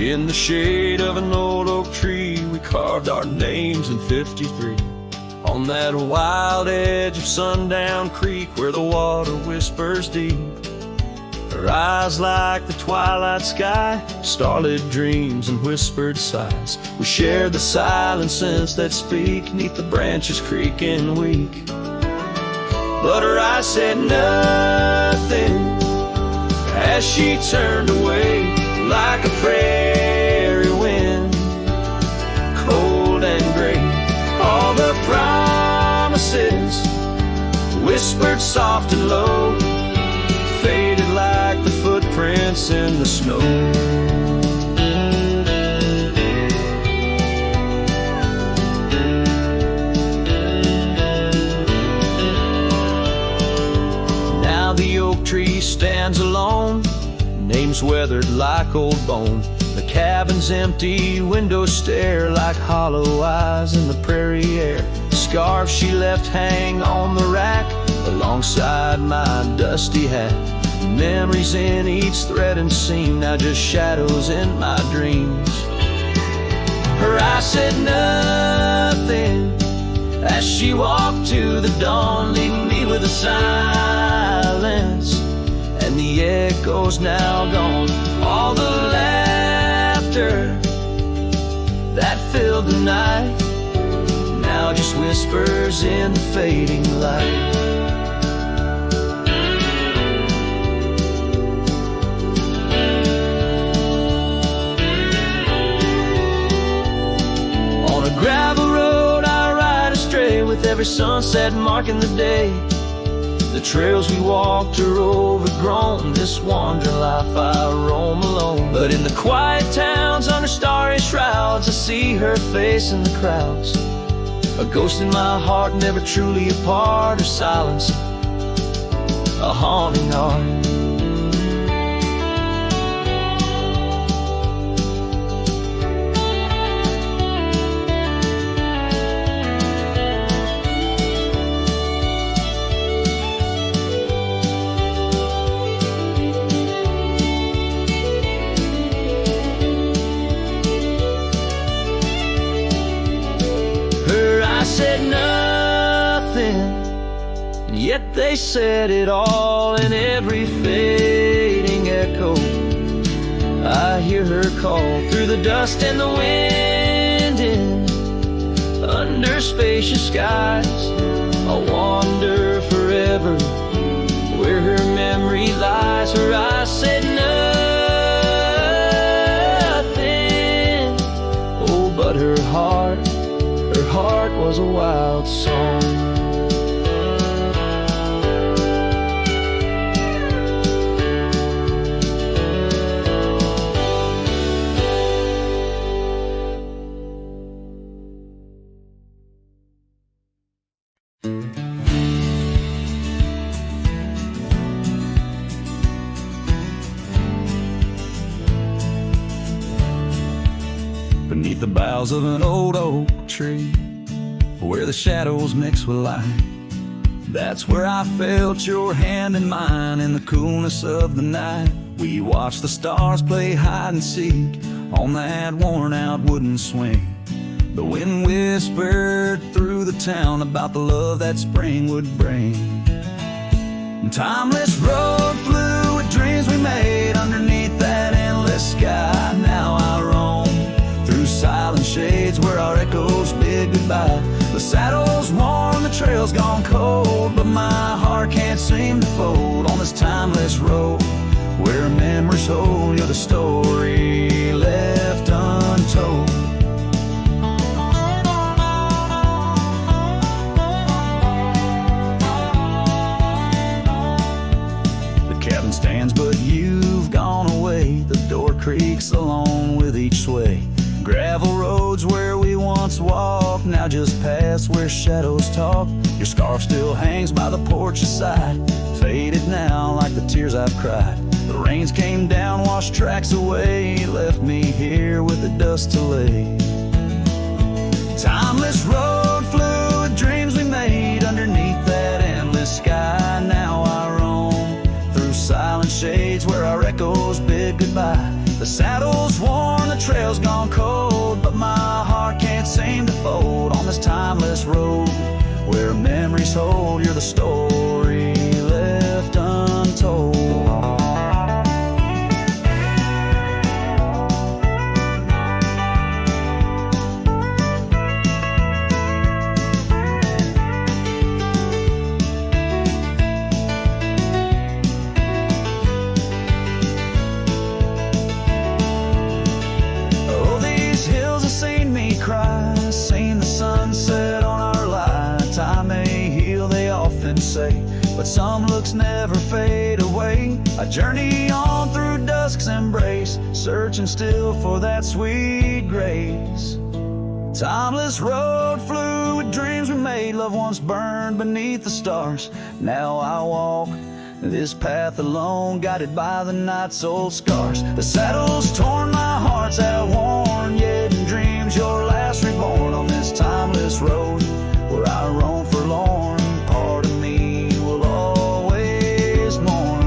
In the shade of an old oak tree, we carved our names in 53. On that wild edge of Sundown Creek, where the water whispers deep. Her eyes like the twilight sky, starlit dreams and whispered sighs. We shared the silent scents that speak, neath the branches creaking weak. But her eyes said nothing as she turned away, like a prairie wind, cold and gray. All the promises, whispered soft and low, faded like the footprints in the snow. Now the oak tree stands alone, names weathered like old bone. The cabin's empty, windows stare like hollow eyes in the prairie air. Scarf she left hang on the rack alongside my dusty hat. Memories in each thread and seam, now just shadows in my dreams. Her eyes said nothing as she walked to the dawn, leaving me with a silence and the echoes now gone. All the laughter that filled the night now just whispers in the fading light. On a gravel road I ride astray, with every sunset marking the day. The trails we walked are overgrown, this wandering life I roam alone. But in the quiet towns under starry shrouds, I see her face in the crowds. A ghost in my heart, never truly apart. Her silence, a haunting heart. Said nothing, and yet they said it all. In every fading echo I hear her call, through the dust and the wind, in under spacious skies. I'll wander forever where her memory lies. Her eyes said nothing, oh, but her heart was a wild song. Beneath the boughs of an old oak tree, where the shadows mix with light, that's where I felt your hand in mine in the coolness of the night. We watched the stars play hide and seek on that worn out wooden swing. The wind whispered through the town about the love that spring would bring. Timeless road flew with dreams we made underneath that endless sky. Now I roam through silent shades where our echoes bid goodbye. The saddle's worn, the trail's gone cold, but my heart can't seem to fold on this timeless road where memories hold. You're the story left untold. The cabin stands, but you've gone away. The door creaks along with each sway. Gravel roads where we once walked now just pass where shadows talk. Your scarf still hangs by the porch's side, faded now like the tears I've cried. The rains came down, washed tracks away, left me here with the dust to lay. Timeless road flew with dreams we made underneath that endless sky. Now I roam through silent shades where our echoes bid goodbye. The saddle's worn, the trail's gone cold, but my heart can't seem to fold on this timeless road where memories hold. You're the story left untold. Seen the sunset on our line. Time may heal, they often say, but some looks never fade away. I journey on through dusk's embrace, searching still for that sweet grace. Timeless road, fluid dreams we made, love once burned beneath the stars. Now I walk this path alone, guided by the night's old scars. The saddle's torn, my heart's outworn, yet in dreams your last reborn on this timeless road where I roam forlorn. Part of me will always mourn.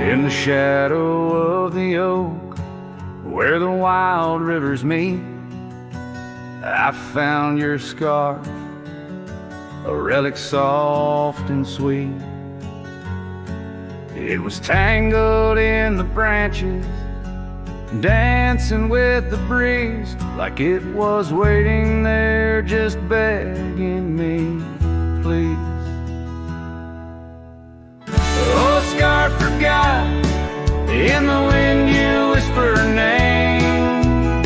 In the shadow of the oak, where the wild rivers meet, I found your scarf, a relic soft and sweet. It was tangled in the branches, dancing with the breeze, like it was waiting there just begging me, please. Oh, scarf forgot, in the wind you whisper her name.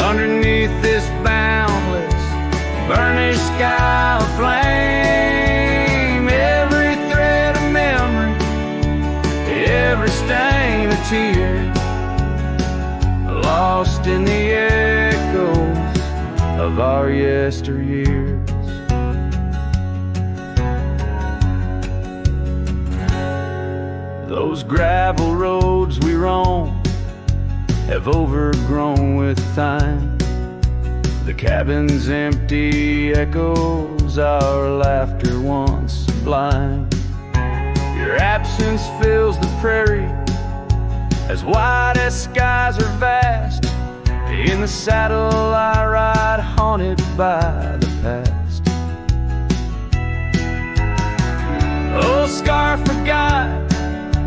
Underneath this boundless, burnished sky of flame, every thread of memory, every stain of tear, lost in the echoes of our yesteryears. Those gravel roads we roam have overgrown with time. The cabin's empty echoes our laughter once sublime. Your absence fills the prairie, as wide as skies are vast. In the saddle I ride, haunted by the past. Oh, scarf forgot,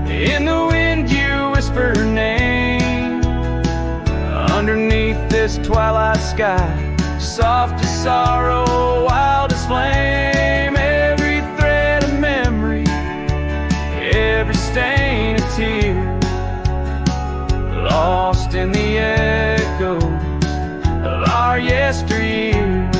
in the wind you whisper her name. Underneath this twilight sky, soft as sorrow, wild as flame, every thread of memory, every stain of tear, lost in the echoes of our yesteryears.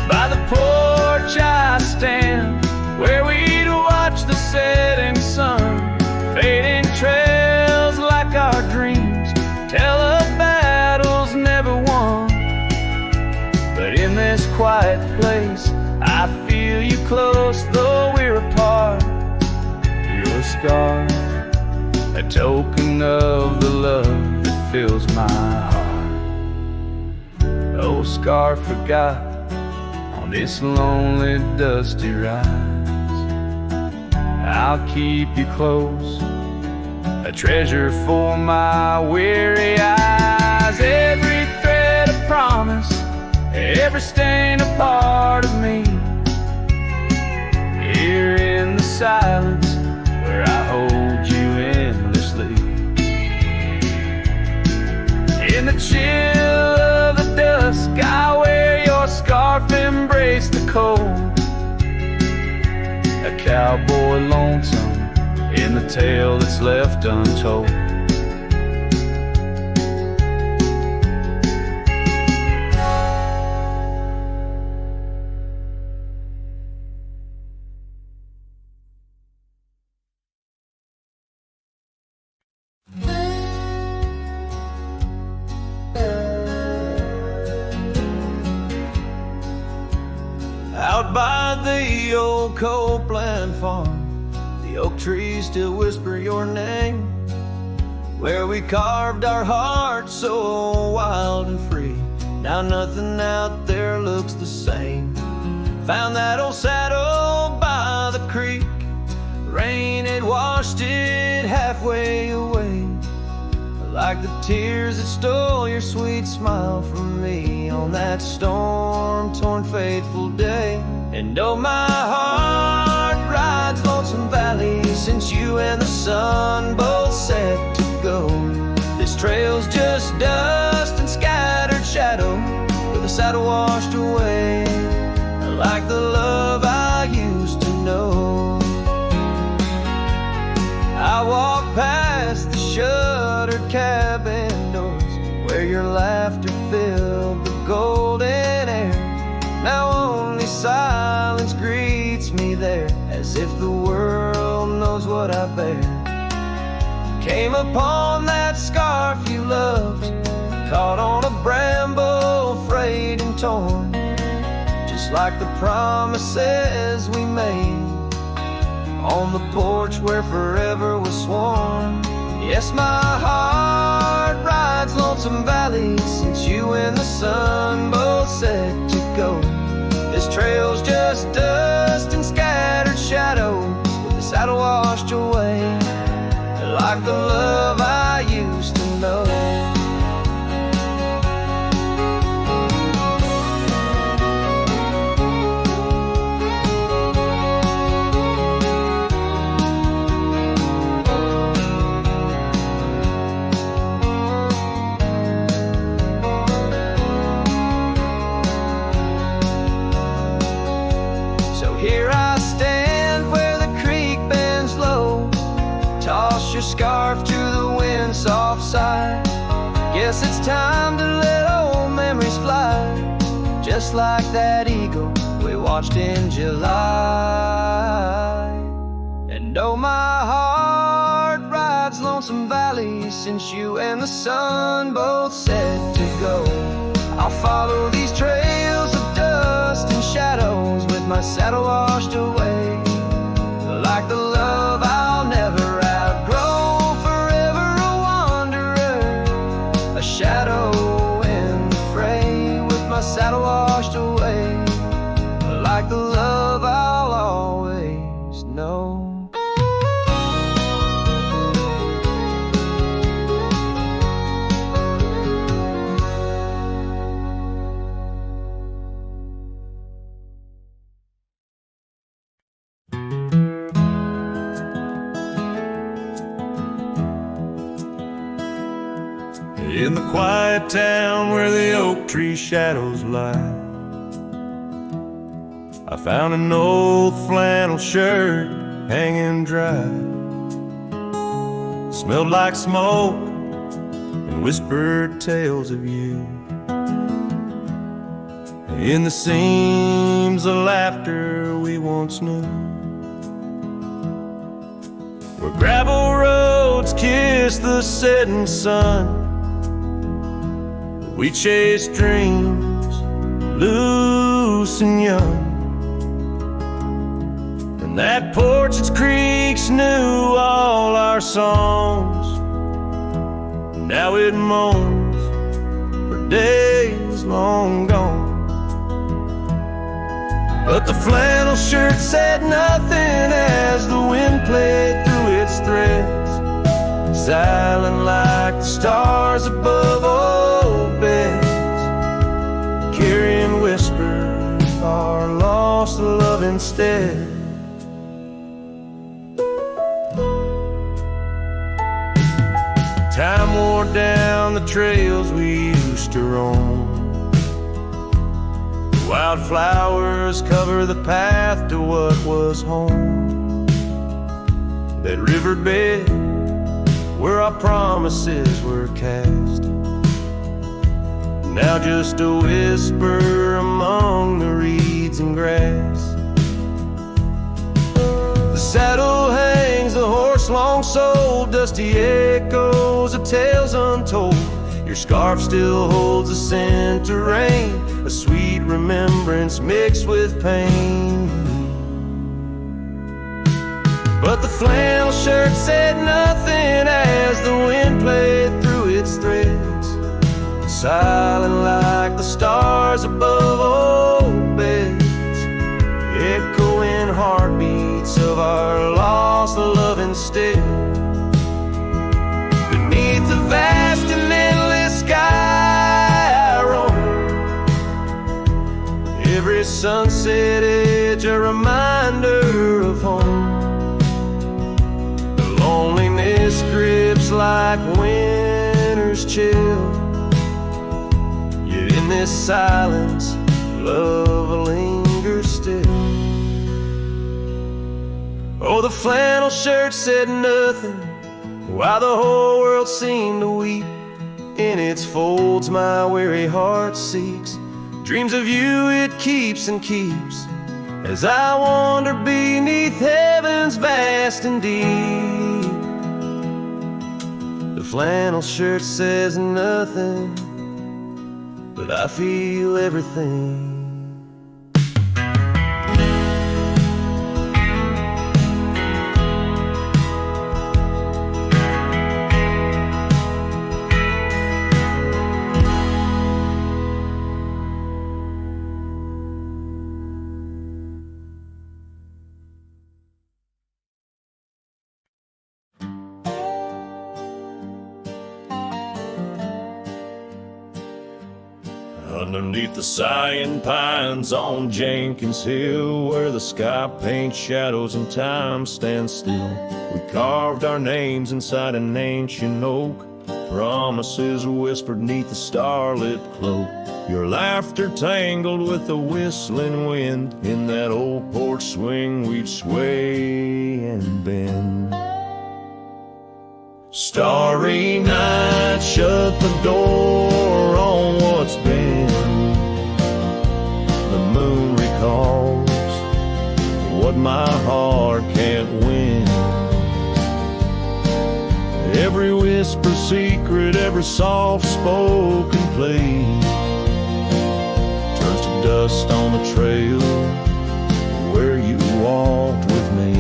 By the porch I stand, where we'd watch the setting sun, fading trails like our dreams tell of battles never won. But in this quiet place I feel you close, though we're apart. Your scar, a token of the love that fills my heart. Oh, scar forgot, on this lonely dusty ride, I'll keep you close, a treasure for my weary eyes. Every thread a promise, every stain a part of me. Here in the silence where I hold you endlessly. In the chill of the dusk I wear your scarf, embrace the cold. A cowboy lonesome in the tale that's left untold. of the old Copeland farm, the oak trees still whisper your name. Where we carved our hearts so wild and free, now nothing out there looks the same. Found that old saddle by the creek, rain had washed it halfway away, like the tears that stole your sweet smile from me on that storm-torn fateful day. And oh, my heart rides Lonesome Valley since you and the sun both set to go. This trail's just dust and scattered shadow, with the saddle washed away, like the love I used to know. I walk past the shuttered cabin doors, where your laughter filled the golden air. Now only silence greets me there, as if the world knows what I bear. Came upon that scarf you loved, caught on a bramble, frayed and torn, just like the promises we made on the porch where forever was sworn. Yes, my heart rides Lonesome Valley since you and the sun both set to go. This trail's just dust and scattered shadows, with the saddle washed away, like the love I used to know. Scarf to the wind, soft sigh. Guess it's time to let old memories fly, just like that eagle we watched in July. And oh, my heart rides Lonesome Valley since you and the sun both said to go. I'll follow these trails of dust and shadows, with my saddle washed away, like the love I'll never outgrow, forever a wanderer, a shadow in the fray, with my saddle washed away, like the love I'll always know. In the quiet town where the oak tree shadows lie, I found an old flannel shirt hanging dry. Smelled like smoke and whispered tales of you. In the seams of laughter we once knew, where gravel roads kiss the setting sun, we chased dreams loose and young. And that porch, its creaks knew all our songs. Now it moans for days long gone. But the flannel shirt said nothing as the wind played through its threads, silent like the stars above old beds, carrying whispers of our lost love instead. Time wore down the trails we used to roam. Wildflowers cover the path to what was home. That riverbed where our promises were cast, now just a whisper among the reeds and grass. The saddle hangs, the horse long sold, dusty echoes of tales untold. Your scarf still holds a scent of rain, a sweet remembrance mixed with pain. But the flannel shirt said nothing as the wind played through its threads, silent like the stars above old beds, echoing heartbeats of our lost love instead. Beneath the vast and endless sky I roam, every sunset edge a reminder of home. Loneliness grips like winter's chill, yet in this silence, love lingers still. Oh, the flannel shirt said nothing, while the whole world seemed to weep. In its folds my weary heart seeks, dreams of you it keeps and keeps, as I wander beneath heaven's vast and deep. The flannel shirt says nothing, but I feel everything. Underneath the sighing pines on Jenkins Hill, where the sky paints shadows and time stands still, we carved our names inside an ancient oak, promises whispered neath the starlit cloak. Your laughter tangled with the whistling wind, in that old porch swing we'd sway and bend. Starry night, shut the door on what's been. The moon recalls what my heart can't win. Every whisper secret, every soft spoken plea turns to dust on the trail where you walked with me.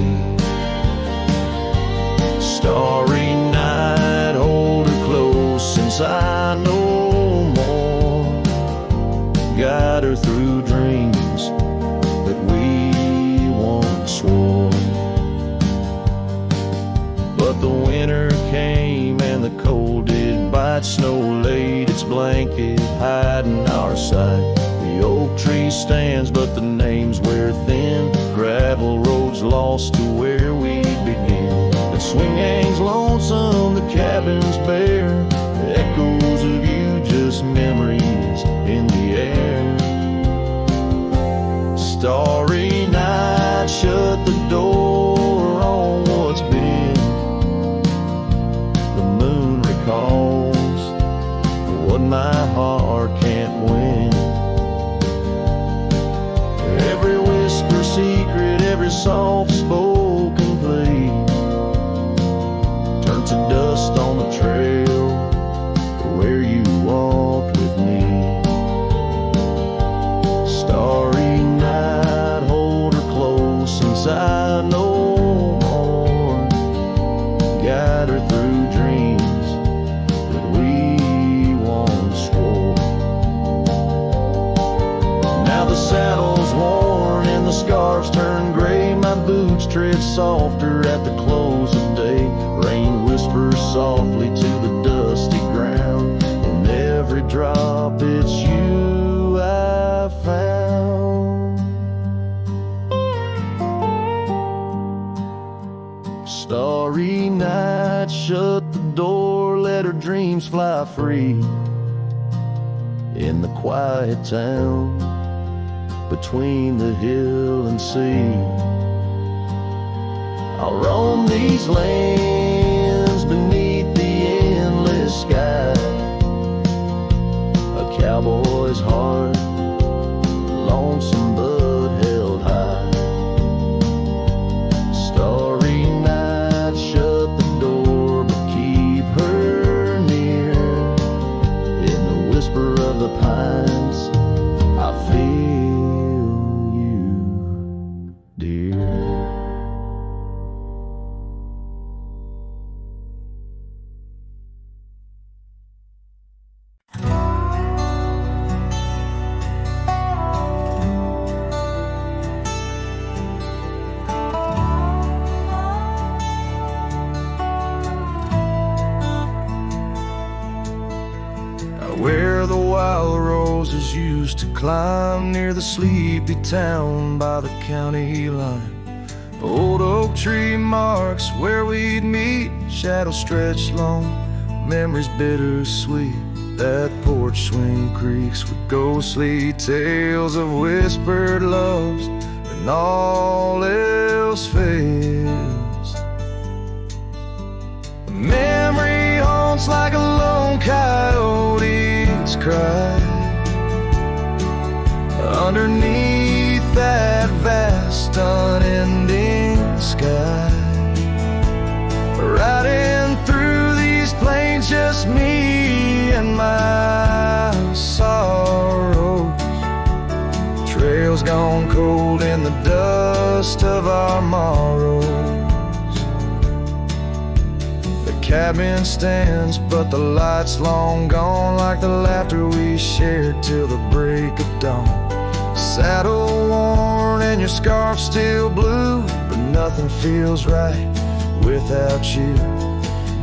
Starry night, hold her close since I know more. Guide her through dreams that we once swore. But the winter came and the cold did bite. Snow laid its blanket hiding our sight. The oak tree stands but the names wear thin. Gravel roads lost to where we begin. The swing hangs lonesome, the cabin's bare. Echoes of you, just memories in the air. Starry night, shut the door on what's been. The moon recalls what my heart can't win. Every whisper secret, every soft spoken plea turns to dust on the trail where you walked with me. Starry night, hold her close since I know more. Guide her through dreams that we once swore. Now the saddle's worn and the scarves turn gray. My boots tread softer at the close of day. Rain whispers softly to the dusty ground. In every drop it's you I found. Starry night, shut the door, let her dreams fly free. In the quiet town between the hill and sea, I'll roam these lands beneath the endless sky. A cowboy's heart, lonesome but held high. Starry night, shut the door but keep her near. In the whisper of the pines, I feel you, dear. where the wild roses used to climb, near the sleepy town by the county line. Old oak tree marks where we'd meet, shadows stretched long, memories bittersweet. That porch swing creaks with ghostly tales of whispered loves when all else fails. Memory haunts like a lone coyote's cry underneath that vast unending sky. Riding through these plains, just me and my sorrows. Trails gone cold in the dust of our morrows. The cabin stands, but the light's long gone, like the laughter we shared till the break of dawn. Saddle worn and your scarf still blue, but nothing feels right without you.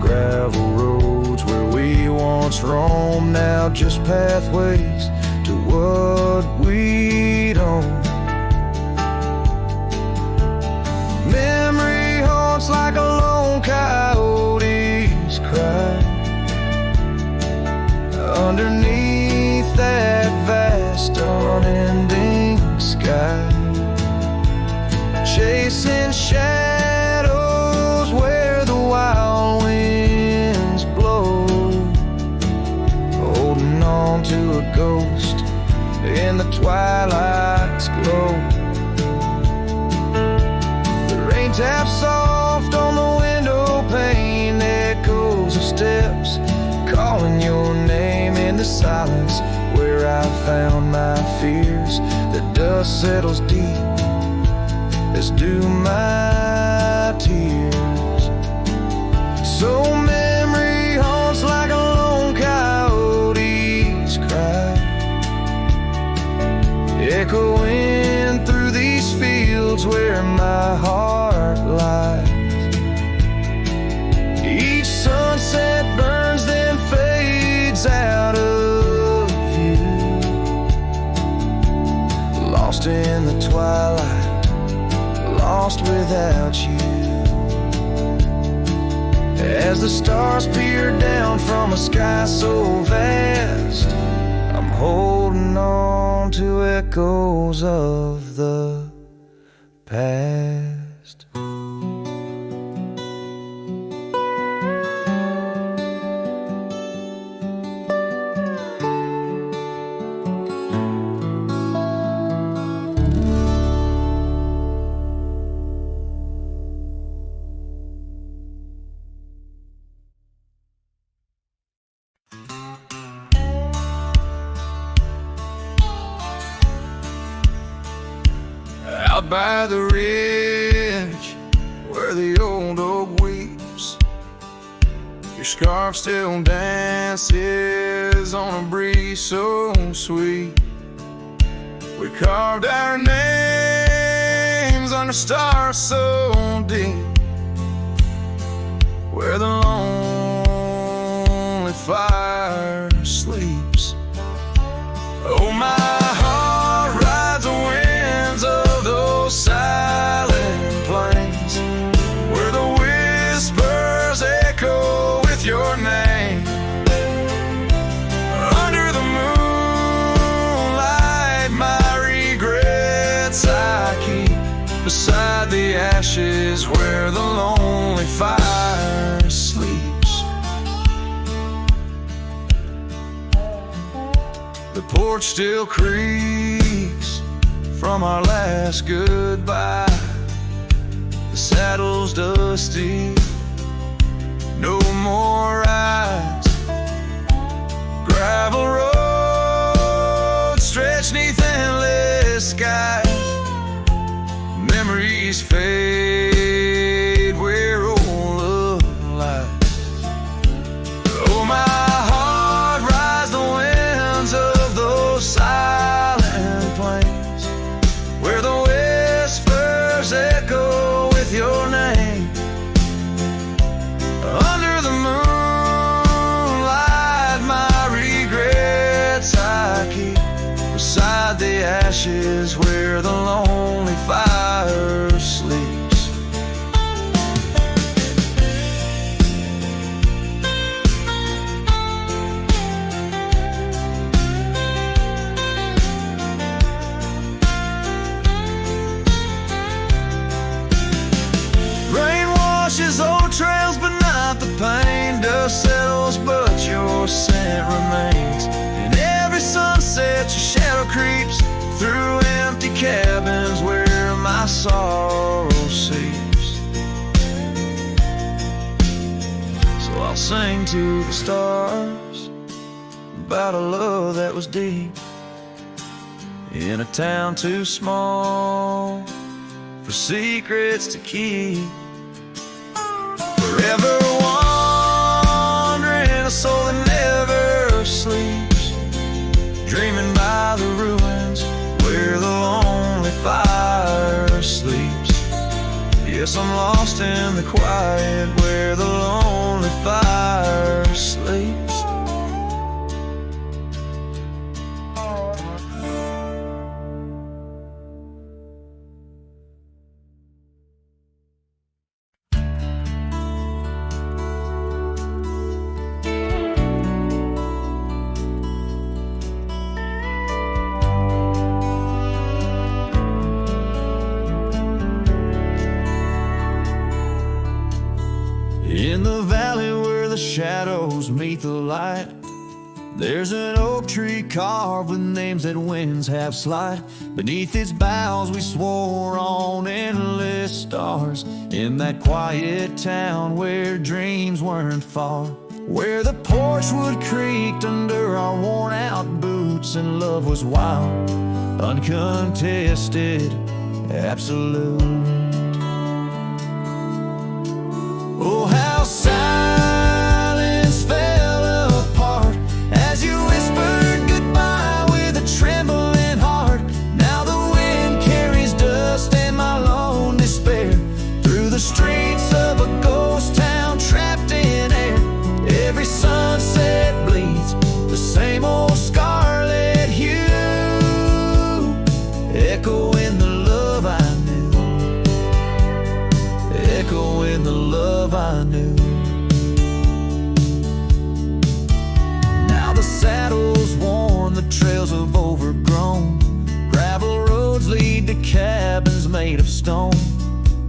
Gravel roads where we once roamed, now just pathways to what we'd own. Memory haunts like a lone coyote's cry underneath that vast unending sky. Chasing shadows where the wild winds blow, holding on to a ghost in the twilight's glow. The rain taps soft on the window pane, echoes of steps calling your name in the silence where I found my fears. The dust settles deep, as do my tears. So memory haunts like a lone coyote's cry, echoing through these fields where my heart lies. Each sunset burns, then fades out of view, lost in the twilight, lost without you. As the stars peer down from a sky so vast, I'm holding on to echoes of the past. Out by the ridge where the old oak weeps, your scarf still dances on a breeze so sweet. We carved our names under stars so deep, where the lonely fire sleeps. Oh, my heart rides the winds of those silent plains, where the whispers echo with your name. Under the moonlight, my regrets I keep beside the ashes where the lonely fire sleeps. The porch still creaks from our last goodbye. The saddle's dusty, no more rides. Gravel roads stretch neath endless skies. Memories fade where old love lies. Oh, my heart rides the winds of those silent plains, where the whispers echo with your name. Under the ashes where the lonely fire sleeps. Rain washes old trails, but not the pain. Dust settles, but your scent remains. In every sunset, your shadow creeps through empty cabins where my sorrow seeps. So I'll sing to the stars about a love that was deep in a town too small for secrets to keep. Forever wandering, a soul that never sleeps, dreaming by the ruins where the lonely fire sleeps. Yes, I'm lost in the quiet where the lonely fire sleeps. In the valley where the shadows meet the light, there's an oak tree carved with names that winds have slide. Beneath its boughs we swore on endless stars, in that quiet town where dreams weren't far, where the porch wood creaked under our worn out boots, and love was wild, uncontested, absolute. Oh, how silence fell apart as you whispered goodbye with a trembling heart. Now the wind carries dust and my lone despair through the streets of a ghost town trapped in air. Every sunset bleeds the same old scarlet hue, echoing the love I knew, echoing the love I knew. Now the saddle's worn, the trails have overgrown, gravel roads lead to cabins made of stone.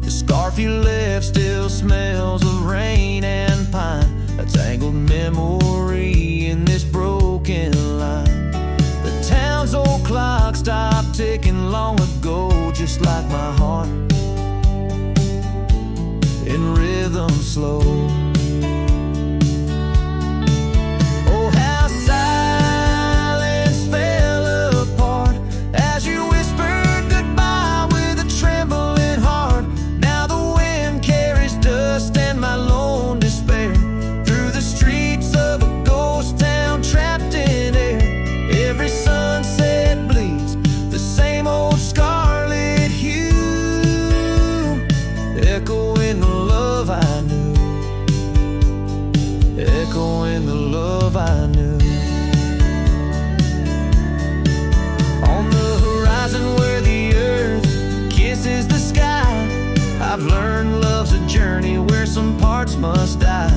The scarf you left still smells of rain and pine, a tangled memory in this broken line. The town's old clock stopped ticking long ago, just like my heart, in rhythm slow. Oh, how silence fell apart as you whispered goodbye with a trembling heart. Now the wind carries dust and my lone despair through the streets of a ghost town trapped in air. Every sunset bleeds the same old scarlet hue, echoing the love I knew, echoing the love I knew. On the horizon where the earth kisses the sky, I've learned love's a journey where some parts must die.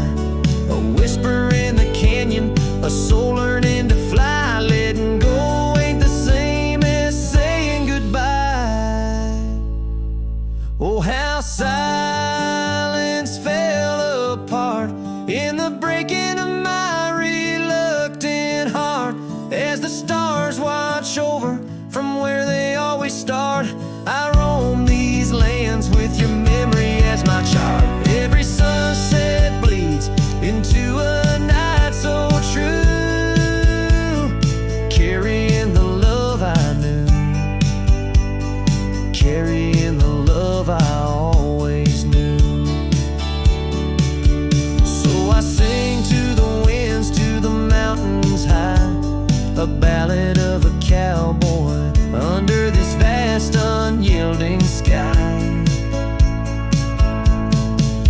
A whisper in the canyon, a soul learning to fly. Letting go ain't the same as saying goodbye. Oh, how silence fell apart in the breaking of my reluctant heart as the stars watch over from where they always start. I roam these lands with your memory as my chart. Every sunset bleeds into a night so true, carrying the love I knew, carrying the love I always knew. So I sing to the winds, to the mountains high, a ballad of a cowboy under this vast unyielding sky.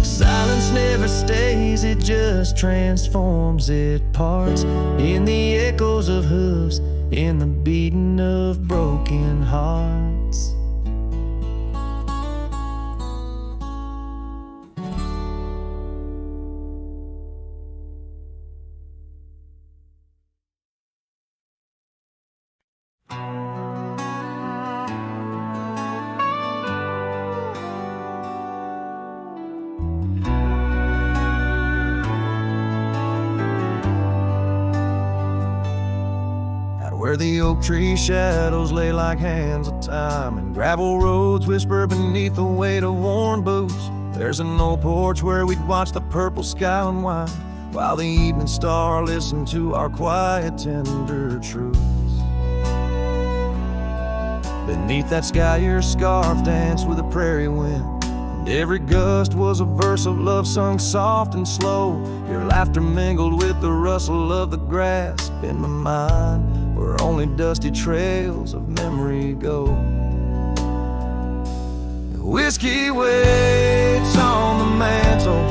Silence never stays, it just transforms, it parts in the echoes of hooves in the beating of broken hearts. Where the oak tree shadows lay like hands of time, and gravel roads whisper beneath the weight of worn boots, there's an old porch where we'd watch the purple sky unwind, while the evening star listened to our quiet, tender truths. Beneath that sky your scarf danced with the prairie wind, and every gust was a verse of love sung soft and slow. Your laughter mingled with the rustle of the grass in my mind, where only dusty trails of memory go. Whiskey waits on the mantle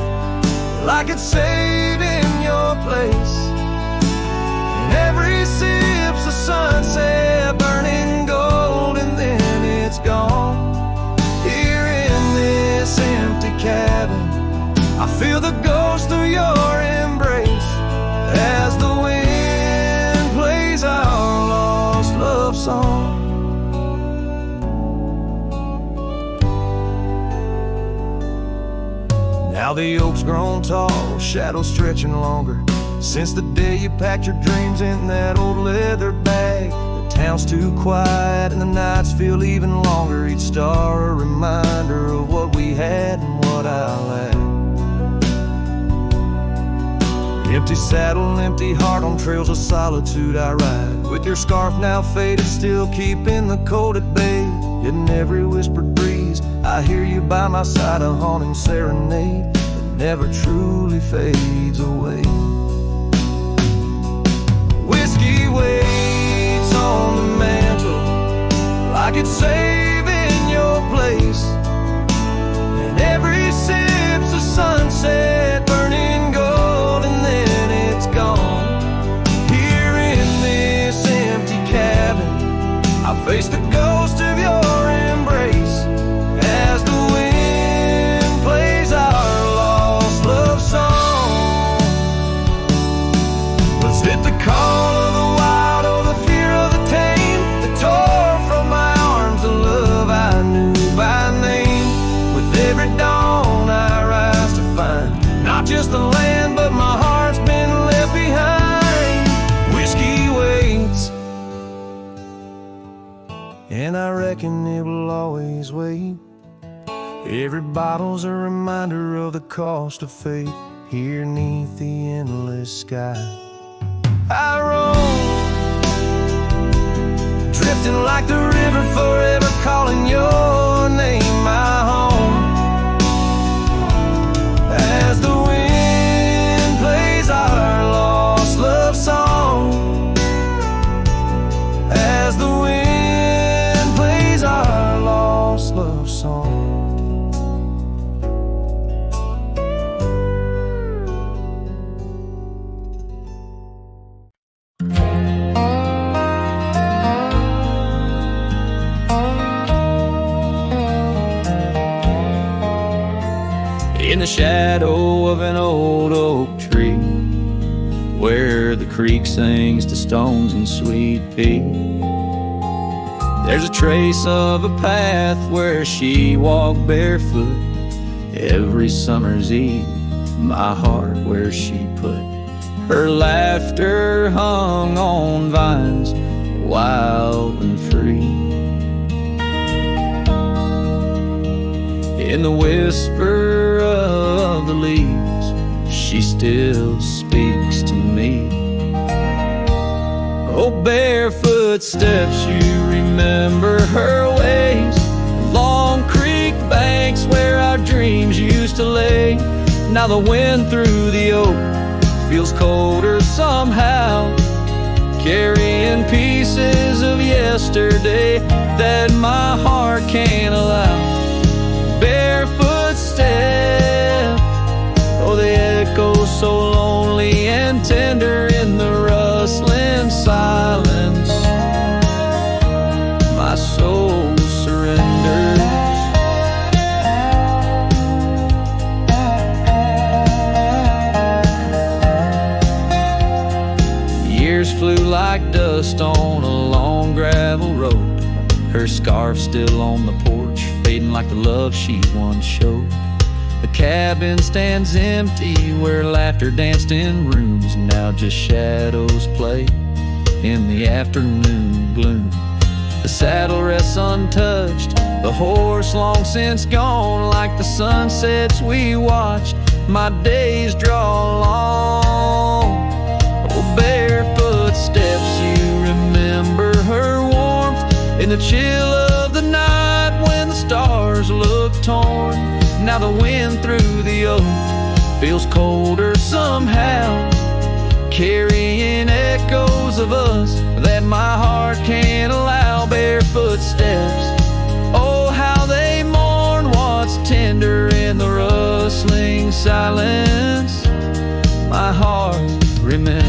like it's saved in your place, and every sip's a sunset burning gold, and then it's gone. Here in this empty cabin, I feel the ghost of your embrace as the wind plays our lost love song. Now the oak's grown tall, shadows stretching longer, since the day you packed your dreams in that old leather bag. The town's too quiet and the nights feel even longer, each star a reminder of what we had and what I lacked. Empty saddle, empty heart, on trails of solitude I ride, with your scarf now faded, still keeping the cold at bay. In every whispered breeze I hear you by my side, a haunting serenade that never truly fades away. Whiskey waits on the mantle like it's saving your place, and every sip's a sunset burning gold, and then it's gone. Here in this empty cabin, I face the ghost of your embrace as the wind plays our lost love song. Was it the call of the wild or the fear of the tame that tore from my arms the love I knew by name? With every dawn I rise to find not just the land, but my heart's been left behind. Whiskey waits, and I reckon it will always wait. Every bottle's a reminder of the cost of fate here neath the endless sky. I roam, drifting like the river, forever calling your name my home. As the wind plays our lost love song, as the wind plays our lost love song. In the shadow of an old oak tree, where the creek sings to stones in sweet peace, there's a trace of a path where she walked barefoot every summer's eve. My heart where she put her laughter hung on vines, wild and free. In the whisper of the leaves, she still speaks to me. Oh, barefoot steps, you remember her ways. Long creek banks where our dreams used to lay. Now the wind through the oak feels colder somehow, carrying pieces of yesterday that my heart can't allow. Barefoot steps, oh, they echo so lonely and tender in the rustling like dust on a long gravel road. Her scarf still on the porch, fading like the love she once showed. The cabin stands empty where laughter danced in rooms. Now just shadows play in the afternoon gloom. The saddle rests untouched, the horse long since gone. Like the sunsets we watched, my days draw long. Oh, barefoot steps, you remember her warmth in the chill of the night when the stars look torn. Now the wind through the oak feels colder somehow, carrying echoes of us that my heart can't allow. Barefoot steps, oh how they mourn what's tender in the rustling silence. My heart remembers.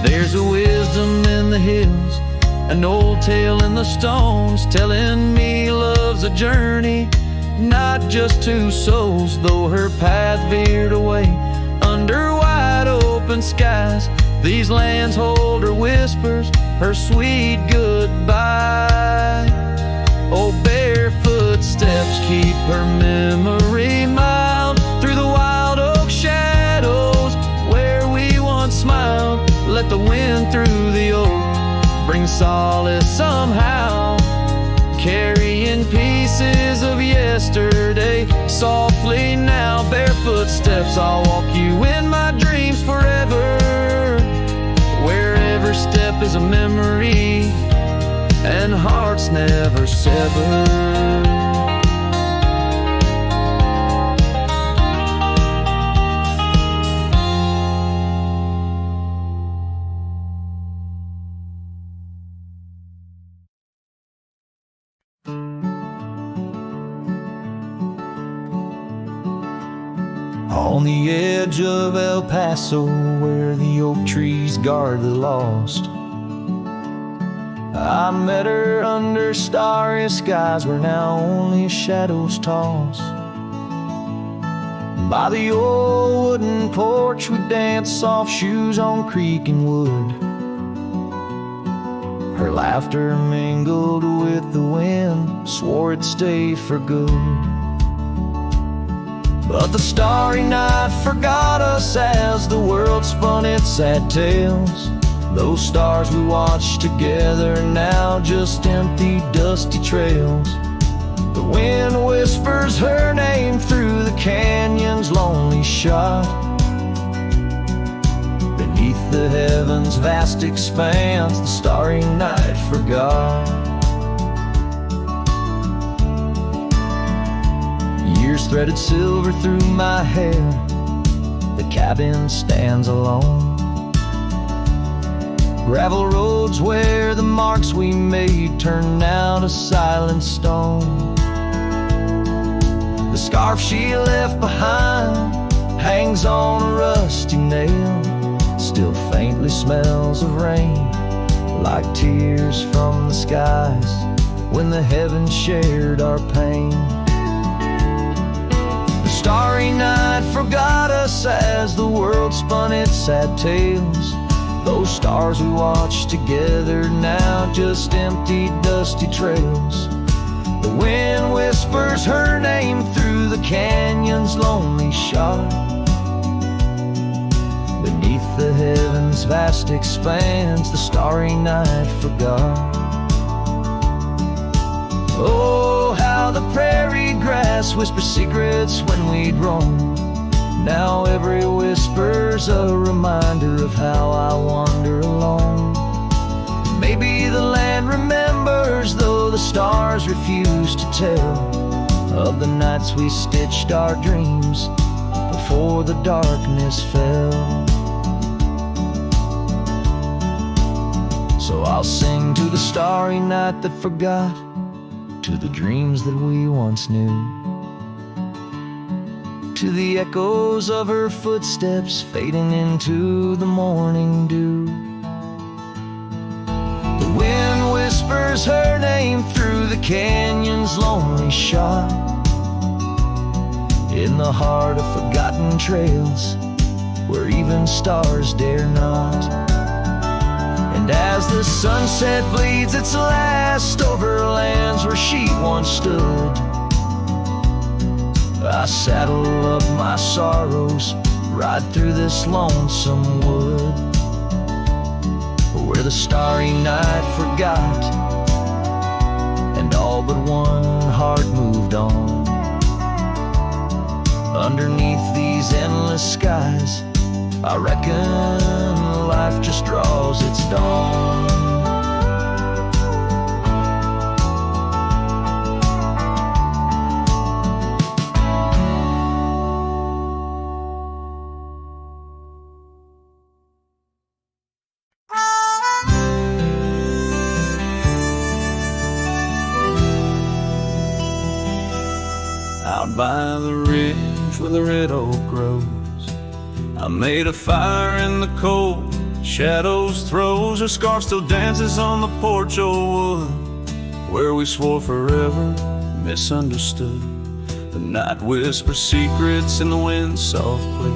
There's a wisdom in the hills, an old tale in the stones, telling me love's a journey, not just two souls. Though her path veered away under wide open skies, these lands hold her whispers, her sweet goodbye. Oh, barefoot steps keep her memory mild through the wild oak shadows where we once smiled. Let the wind through the oak bring solace somehow, carrying pieces of yesterday softly now. Barefoot steps, I'll walk you in my dreams forever, where every step is a memory and hearts never sever. On the edge of El Paso, where the oak trees guard the lost, I met her under starry skies where now only shadows toss. By the old wooden porch we danced soft shoes on creek and wood. Her laughter mingled with the wind, swore it'd stay for good. But the starry night forgot us as the world spun its sad tales. Those stars we watched together now just empty, dusty trails. The wind whispers her name through the canyon's lonely shot. Beneath the heavens' vast expanse, the starry night forgot. Years threaded silver through my hair, the cabin stands alone. Gravel roads where the marks we made turn now to silent stone. The scarf she left behind hangs on a rusty nail, still faintly smells of rain, like tears from the skies when the heavens shared our pain. The starry night forgot us as the world spun its sad tales. Those stars we watched together now just empty, dusty trails. The wind whispers her name through the canyon's lonely shot. Beneath the heavens' vast expanse, the starry night forgot. Oh, how the prairie grass whispers secrets when we'd roam. Now every whisper's a reminder of how I wander alone. Maybe the land remembers, though the stars refuse to tell, of the nights we stitched our dreams before the darkness fell. So I'll sing to the starry night that forgot, to the dreams that we once knew, to the echoes of her footsteps fading into the morning dew. The wind whispers her name through the canyon's lonely shot. in the heart of forgotten trails where even stars dare not. And as the sunset bleeds its last over lands where she once stood, I saddle up my sorrows, ride through this lonesome wood, where the starry night forgot and all but one heart moved on. Underneath these endless skies, I reckon life just draws its dawn. Out by the ridge where the red oak grows, I made a fire in the cold, shadows throws. Her scarf still dances on the porch old wood, where we swore forever, misunderstood. The night whispers secrets in the wind softly.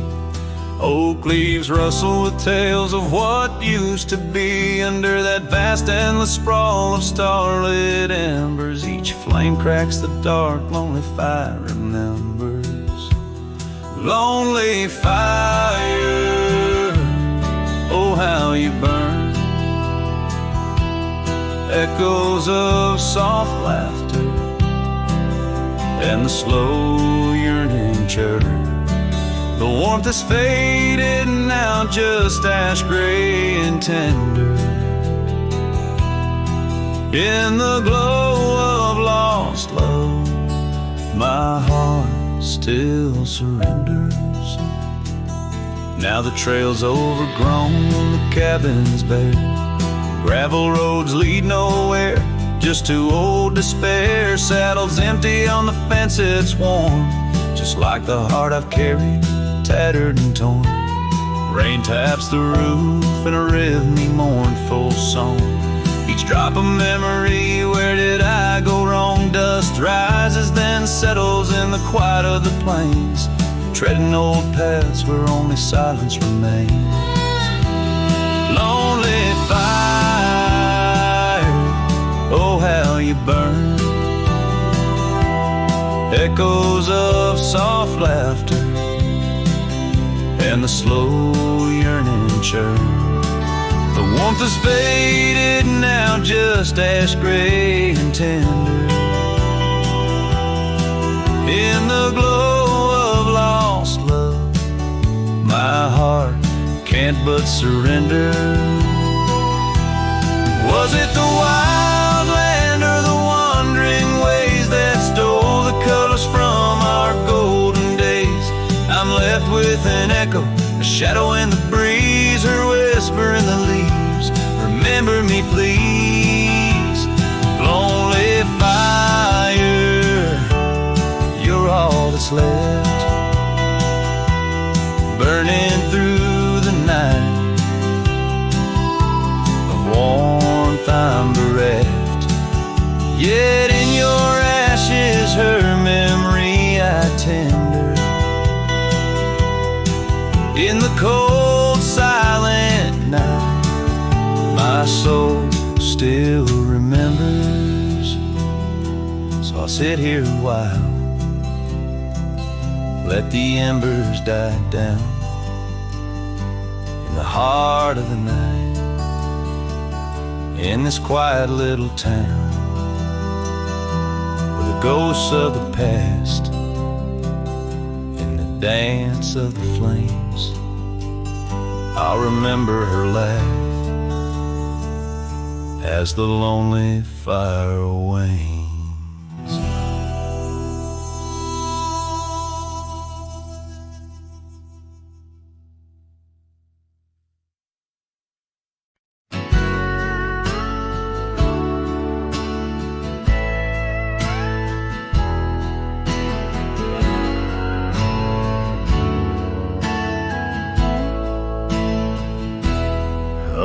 Oak leaves rustle with tales of what used to be. Under that vast endless sprawl of starlit embers, each flame cracks the dark, lonely fire remembers. Lonely fire, oh how you burn. Echoes of soft laughter and the slow yearning churn. The warmth is faded now, just ash gray and tender. In the glow of lost love, my heart still surrenders. Now the trail's overgrown, the cabin's bare. Gravel roads lead nowhere, just to old despair. Saddles empty on the fence, it's warm, just like the heart I've carried, tattered and torn. Rain taps the roof in a rhythmy, mournful song. Each drop a memory, where did I go wrong? Dust rises, then settles in the quiet of the plains, treading old paths where only silence remains. Lonely fire, oh how you burn. Echoes of soft laughter and the slow yearning churn. The warmth is faded now, just ash gray and tender. In the glow of lost love, my heart can't but surrender. Was it the wild land or the wandering ways that stole the colors from our golden days? I'm left with an echo, a shadow in the breeze, her whisper in the leaves. Remember me, please. Lonely fire, you're all that's left, burning through the night. Of warmth I'm bereft, yet in your ashes her memory I tender. In the cold, silent night, my soul still remembers. So I'll sit here a while, let the embers die down. In the heart of the night, in this quiet little town, where the ghosts of the past and the dance of the flames, I'll remember her laugh as the lonely fire wanes.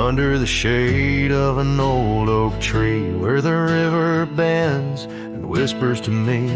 Under the shade of an old oak tree, where the river bends and whispers to me,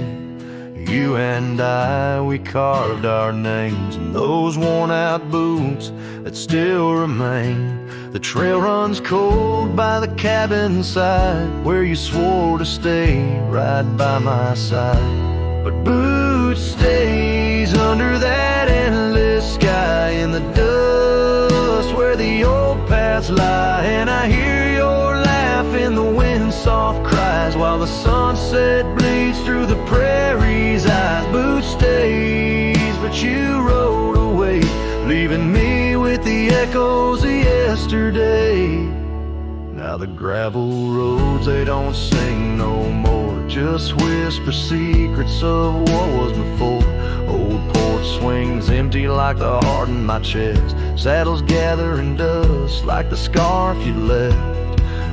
You and I, we carved our names in those worn out boots that still remain. The trail runs cold by the cabin side where you swore to stay right by my side. But Boots stays under that endless sky in the dust where the old paths lie. And I hear your laugh in the wind soft cries while the sunset bleeds through the prairie's eyes. Boots stays, but you rode away, leaving me with the echoes of yesterday. Now the gravel roads, they don't sing no more, just whisper secrets of what was before. Old porch swings empty like the heart in my chest, saddles gathering dust like the scarf you left.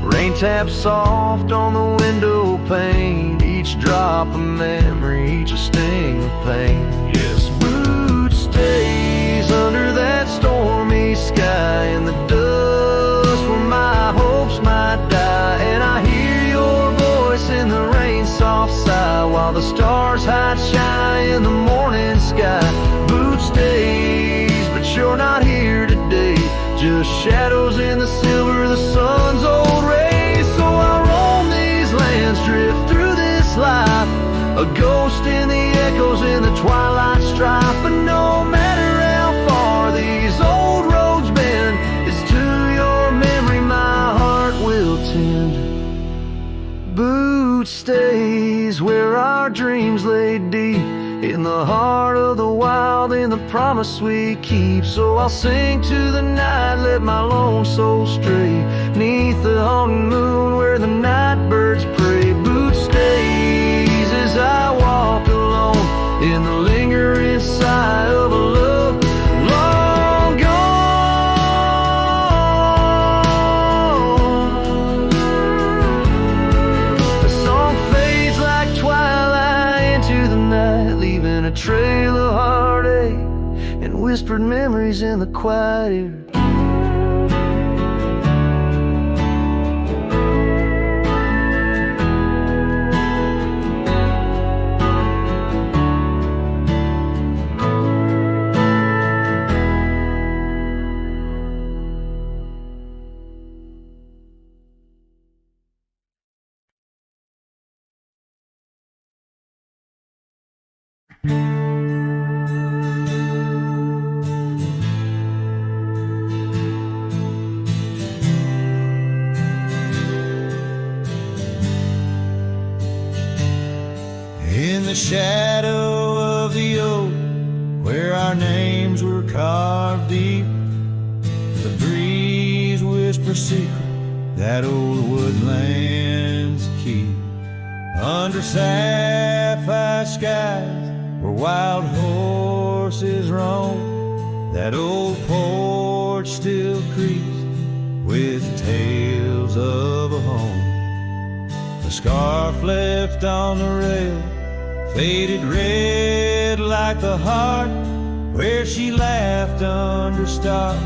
Rain taps soft on the window pane, each drop a memory, each a sting of pain. Yes, Boots stays under that stormy sky in the dust where my hopes might die. And I hear your voice in the rain soft sigh while the stars hide shy in the morning sky. Boots stays, but you're not here today, just shadows in the silver of the sun's old rays. So I roam these lands, drift through this life, a ghost in the echoes in the twilight strife. But no matter how far these old roads bend, it's to your memory my heart will tend. Boots stays where our dreams lay deep, in the heart of the wild, in the promise we keep. So I'll sing to the night, let my lone soul stray, neath the haunting moon where the night birds pray. Boots stays as I walk alone in the lingering sigh of a love long gone. The song fades like twilight into the night, leaving a trail of heartache and whispered memories in the quiet air. In the shadow of the oak, where our names were carved deep, the breeze whispers secret that old woodlands keep. Under sapphire skies, where wild horses roam, that old porch still creaks with tales of a home. The scarf left on the rail, faded red like the heart where she laughed under stars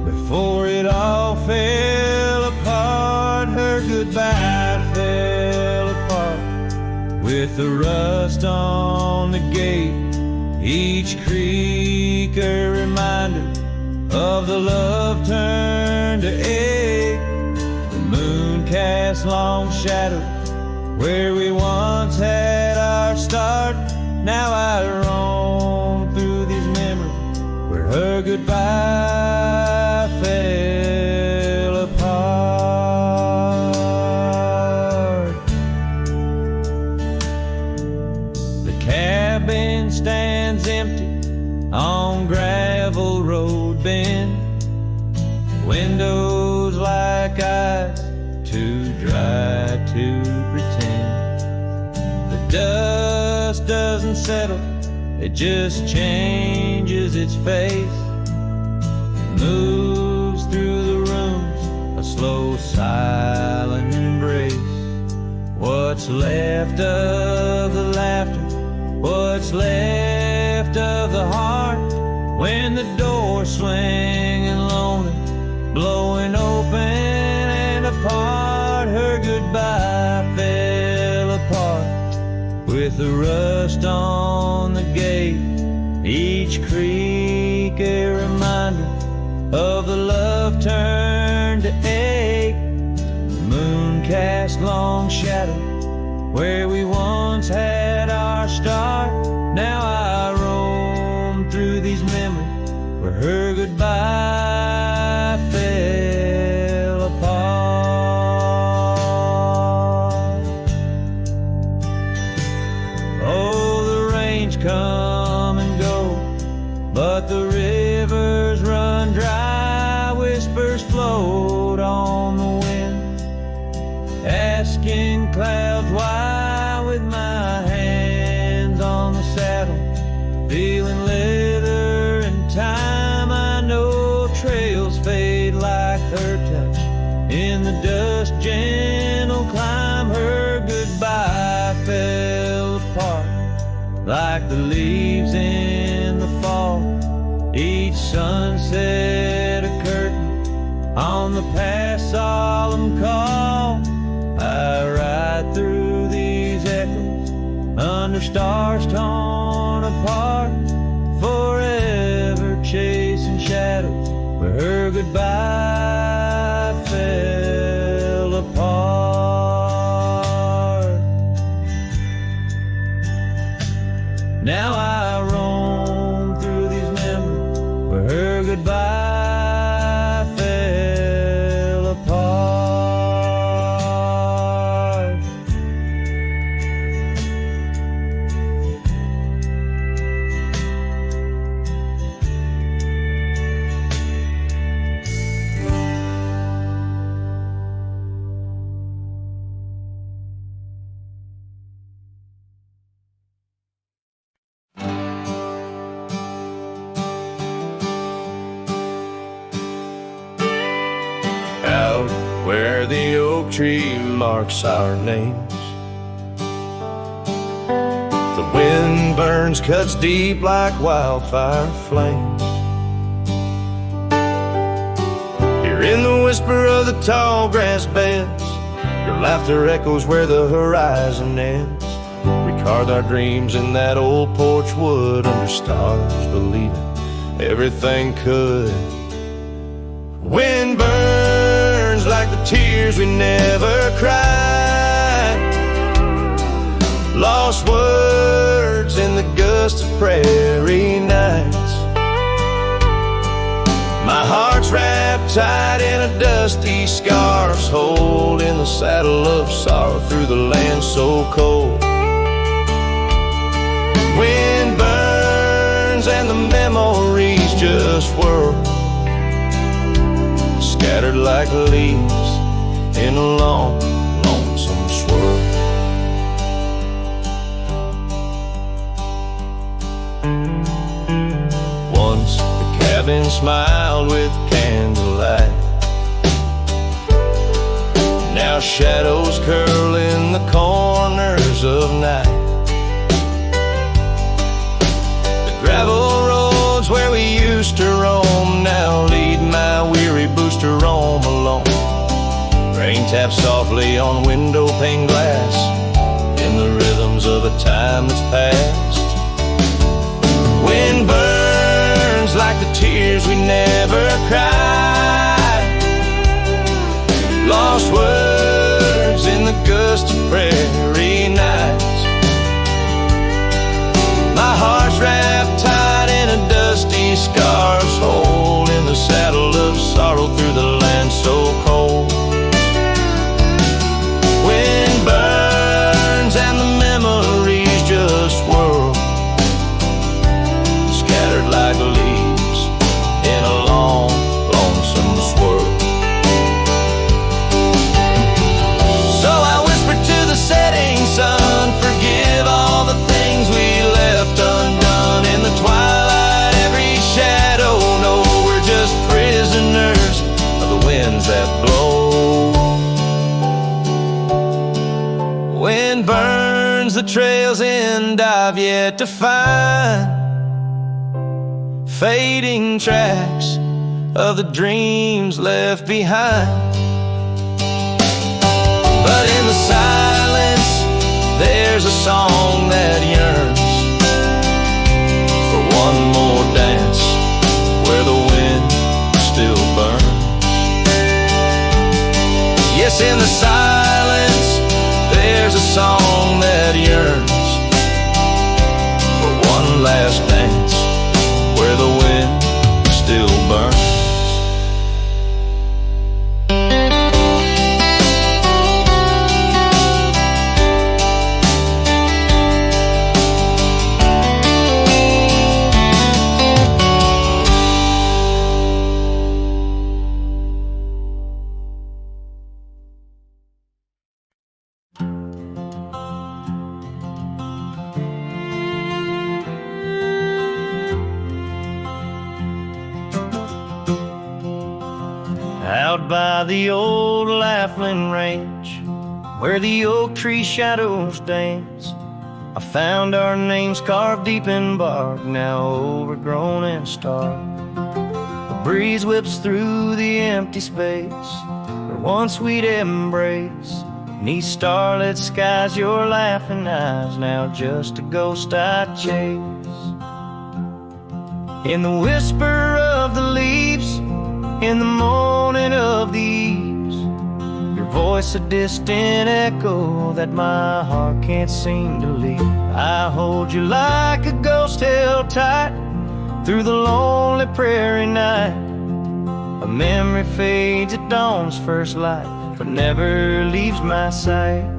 before it all fell apart. Her goodbye fell apart with the rust on the gate, each creak a reminder of the love turned to ache. The moon cast long shadows where we once had our start. Now I roam through these memories where her goodbye fell apart. The cabin stands empty on gravel road bend, windows like eyes too dry to pretend. The dust doesn't settle, it just changes its face, moves through the rooms, a slow silent embrace. What's left of the laughter, what's left of the heart, when the door's swinging lonely, blowing open and apart. Her goodbye fell apart with with the rust on the gate, each creak a reminder of the love turned to ache. The moon cast long shadow where we once had our start. Now I roam through these memories where her goodbye fell apart. Oh, the rains come and go, but the rivers run dry. Whispers float on the wind, asking clouds why. With my hands on the saddle, feeling leather and time, I know trails fade like her touch. In the dust, gentle climb, her goodbye fell apart like the leaves in the fall. Each sunset a curtain on the past solemn call. I ride through these echoes under stars torn apart, forever chasing shadows where her goodbye fell apart. Now I roam through these memories where her goodbye fell apart. Out where the oak tree marks our names, the wind burns, cuts deep like wildfire flames. Hearing the whisper of the tall grass beds, your laughter echoes where the horizon ends. We carved our dreams in that old porch wood under stars, believing everything could. Wind burns like the tears we never cried, lost words in the gust of prairie nights. My heart's wrapped tight in a dusty scarf's hold, in the saddle of sorrow through the land so cold. Wind burns and the memories just whirl, scattered like leaves in a long, lonesome swirl. Once the cabin smiled with candlelight, now shadows curl in the corners of night. The gravel roads where we used to roam now lead my weary boots to roam alone. Rain taps softly on window pane glass in the rhythms of a time that's past. Wind burns like the tears we never cried, lost words in the gust of prairie nights. My heart's wrapped tight in a dusty scarf's hole, in the saddle of sorrow through the land so cold. Wind burns and the memories just whirl, scattered like leaves in a long, lonesome swirl. So I whisper to the setting sun, forgive all the things we left undone in the twilight. Every shadow, no, we're just prisoners of the winds that blow. Wind burns the trails and I've yet to find fading tracks of the dreams left behind. But in the silence there's a song that yearns for one more dance where the wind still burns. Yes, in the silence, there's a song that yearns for one last dance where the wind still burns. Out by the old Laughlin Range, where the oak tree shadows dance, I found our names carved deep in bark, now overgrown and stark. A breeze whips through the empty space where once we'd embrace. Beneath starlit skies, your laughing eyes, now just a ghost I chase. In the whisper of the leaves, in the moaning of the eaves, your voice a distant echo that my heart can't seem to leave. I hold you like a ghost held tight through the lonely prairie night. A memory fades at dawn's first light, but never leaves my sight.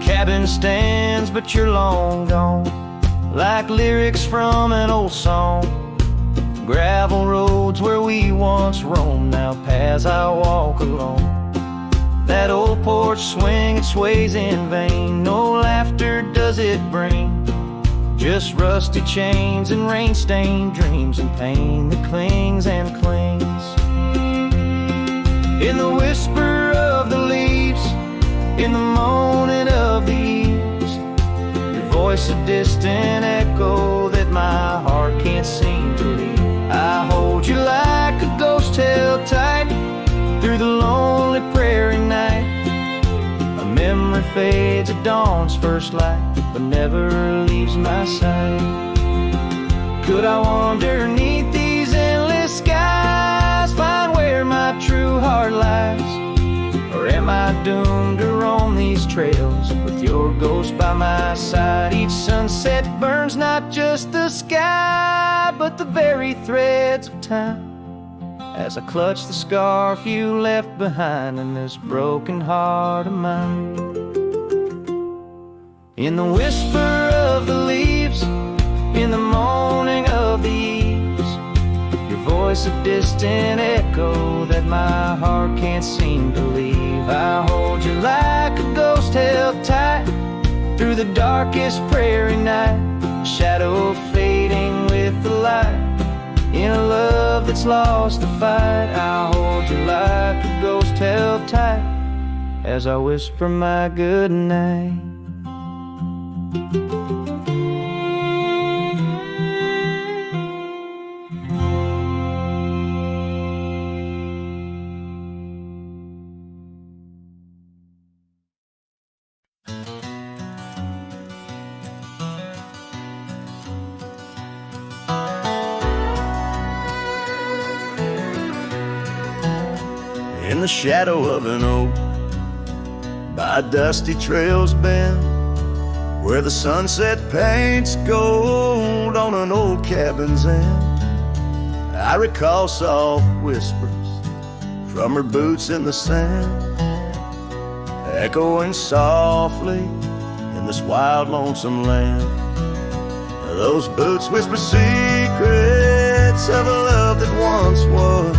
Cabin stands, but you're long gone, like lyrics from an old song. Gravel roads where we once roamed, now paths I walk alone. That old porch swing, it sways in vain, no laughter does it bring, just rusty chains and rain-stained dreams and pain that clings and clings. In the whisper of the leaves, in the moaning of the eaves, your voice a distant echo that my heart can't seem to leave. I hold you like a ghost held tight through the lonely prairie night. A memory fades at dawn's first light, but never leaves my sight. Could I wander neath these endless skies, find where my true heart lies? Or am I doomed to roam these trails with your ghost by my side? Each sunset burns not just the sky, but the very threads of time, as I clutch the scarf you left behind in this broken heart of mine. In the whisper of the leaves, in the moaning of the eaves, your voice a distant echo that my heart can't seem to leave. I hold you like a ghost held tight through the darkest prairie night, a shadow fading with the light in a love that's lost the fight. I hold you like a ghost held tight as I whisper my good night. In the shadow of an oak, by a dusty trail's bend, where the sunset paints gold on an old cabin's end, I recall soft whispers from her boots in the sand, echoing softly in this wild, lonesome land. Those boots whisper secrets of a love that once was,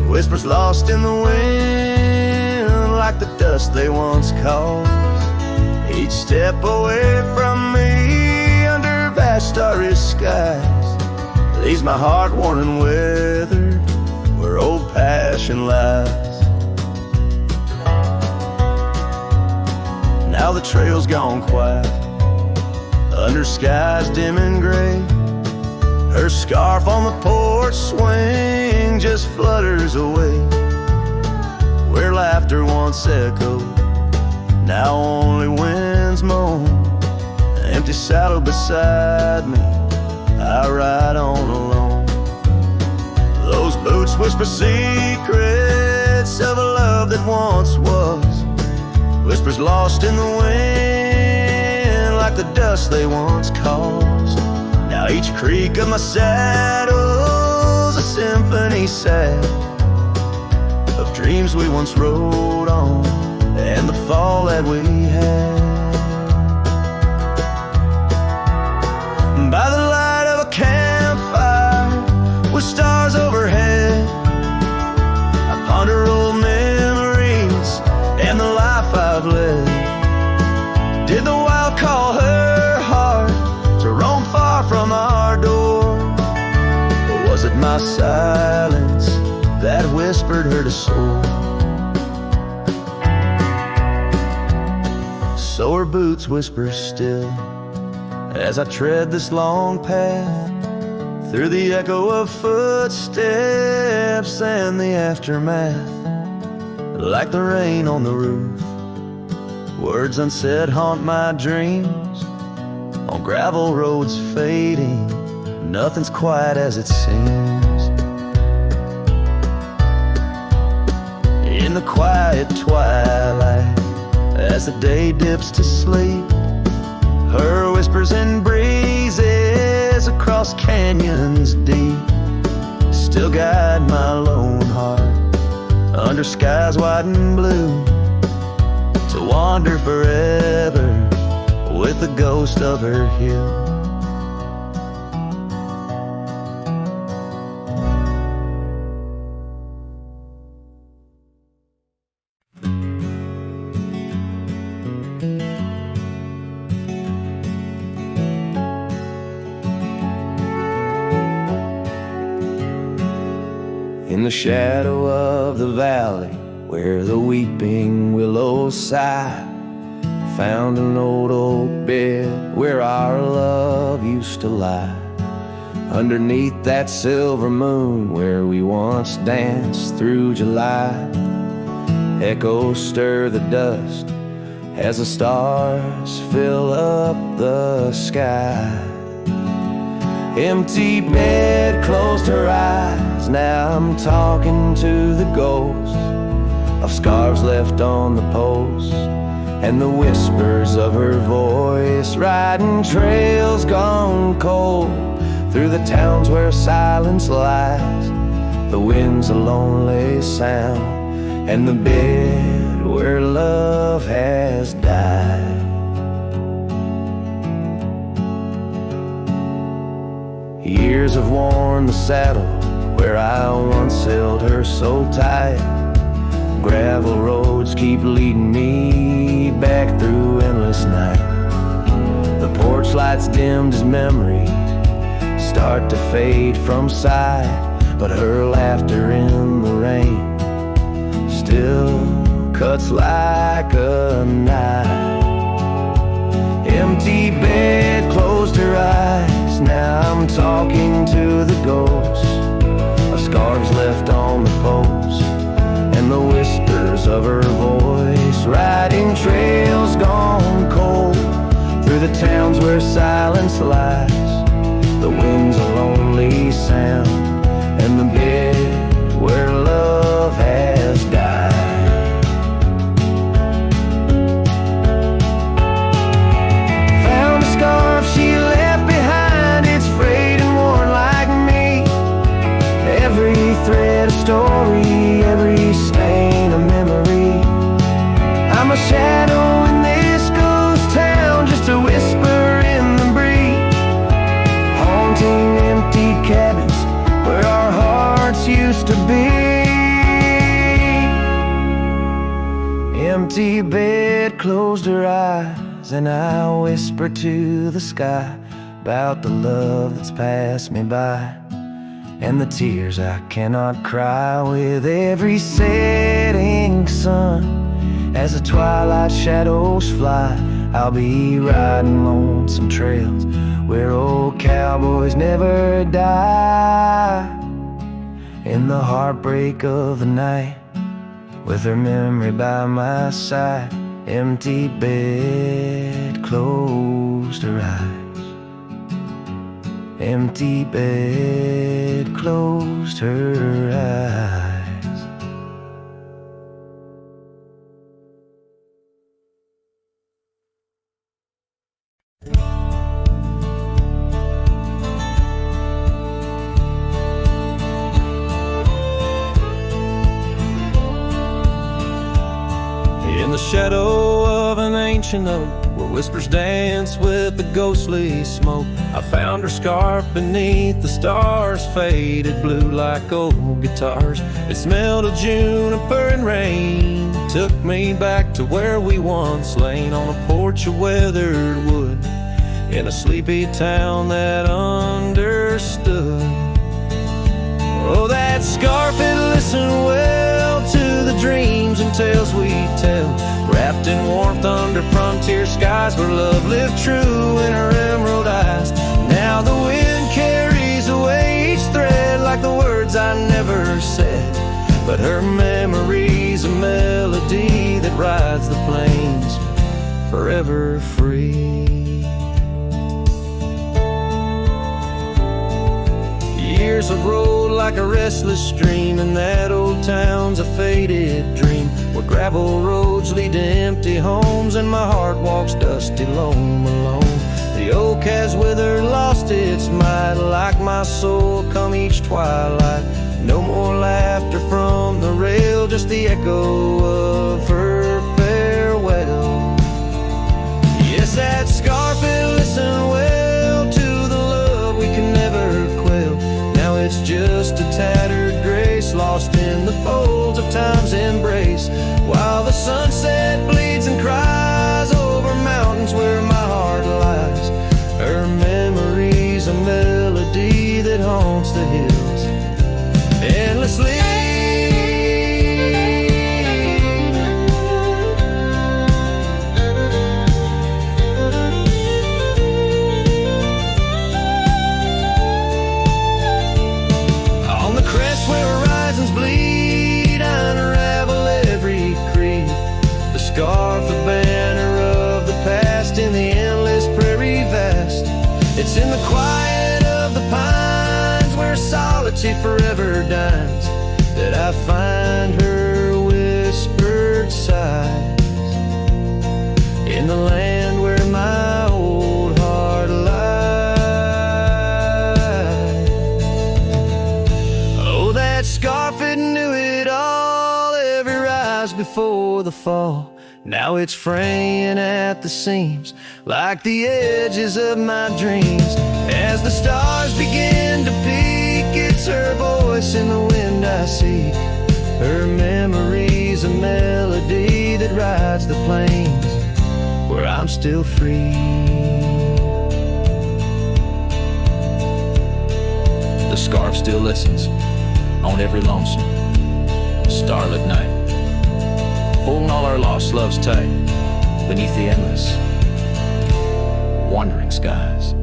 whispers lost in the wind like the dust they once caused. Each step away from me under vast starry skies leaves my heart worn and weathered where old passion lies. Now the trail's gone quiet, under skies dim and gray. Her scarf on the porch swing just flutters away. Where laughter once echoed, now only winds moan. An empty saddle beside me, I ride on alone. Those boots whisper secrets of a love that once was, whispers lost in the wind like the dust they once caused. Now each creak of my saddle's a symphony sad of dreams we once rode on and the fall that we had. By the light of a campfire with stars overhead, I ponder old memories and the life I've led. Did the wild call her heart to roam far from our door? Or was it my silence that whispered her to soar? So her boots whisper still as I tread this long path through the echo of footsteps and the aftermath. Like the rain on the roof, words unsaid haunt my dreams. On gravel roads fading, nothing's quite as it seems. In the quiet twilight, as the day dips to sleep, her whispers and breezes across canyons deep still guide my lone heart under skies white and blue, to wander forever with the ghost of her hill. In the shadow of the valley where the weeping willows sigh, found an old oak bed where our love used to lie. Underneath that silver moon where we once danced through July, echoes stir the dust as the stars fill up the sky. Empty bed closed her eyes, now I'm talking to the ghost of scarves left on the post and the whispers of her voice, riding trails gone cold through the towns where silence lies. The wind's a lonely sound and the bed where love has died. Years have worn the saddle where I once held her so tight. Gravel roads keep leading me back through endless night. The porch lights dimmed as memories start to fade from sight, but her laughter in the rain still cuts like a knife. Empty bed closed her eyes, now I'm talking to the ghost of scarves left on the post and the whispers of her voice, riding trails gone cold through the towns where silence lies. The wind's a lonely sound and the bed where love has died. Found a scarf she left behind, it's frayed and worn like me. Every thread a story, every stain a memory. I'm a shadow in this ghost town, just a whisper in the breeze, haunting empty cabins where our hearts used to be. Empty bed closed her eyes, and I whisper to the sky about the love that's passed me by, and the tears I cannot cry with every setting sun. As the twilight shadows fly, I'll be riding lonesome trails where old cowboys never die. In the heartbreak of the night, with her memory by my side, empty bed closed her eyes. Empty bed closed her eyes. In the shadow of an ancient oak, where whispers dance with the ghostly smoke, I found her scarf beneath the stars, faded blue like old guitars. It smelled of juniper and rain, took me back to where we once lain on a porch of weathered wood, in a sleepy town that understood. Oh, that scarf, it listened well to the dreams and tales we tell, wrapped in warmth under frontier skies, where love lived true in her emerald eyes. Now the wind carries away each thread like the words I never said, but her memory's a melody that rides the plains forever free. Years have rolled like a restless stream, and that old town's a faded dream, where gravel roads lead to empty homes, and my heart walks dusty, lone, alone. The oak has withered, lost its might, like my soul come each twilight. No more laughter from the rail, just the echo of her farewell. Yes, that scarf, it listened well to the love we can never quell. Now it's just a tattered grace, lost in the folds of time's embrace, while the sunset bleeds and cries over mountains where my heart lies. Her memory's a melody that haunts the hills endlessly. Scarf, a banner of the past in the endless prairie vast. It's in the quiet of the pines, where solitude forever dines, that I find her whispered sighs, in the land where my old heart lies. Oh, that scarf, it knew it all, every rise before the fall. Now it's fraying at the seams, like the edges of my dreams. As the stars begin to peak, it's her voice in the wind I seek. Her memory's a melody that rides the plains where I'm still free. The scarf still listens on every lonesome starlit night, holding all our lost loves tight beneath the endless, wandering skies.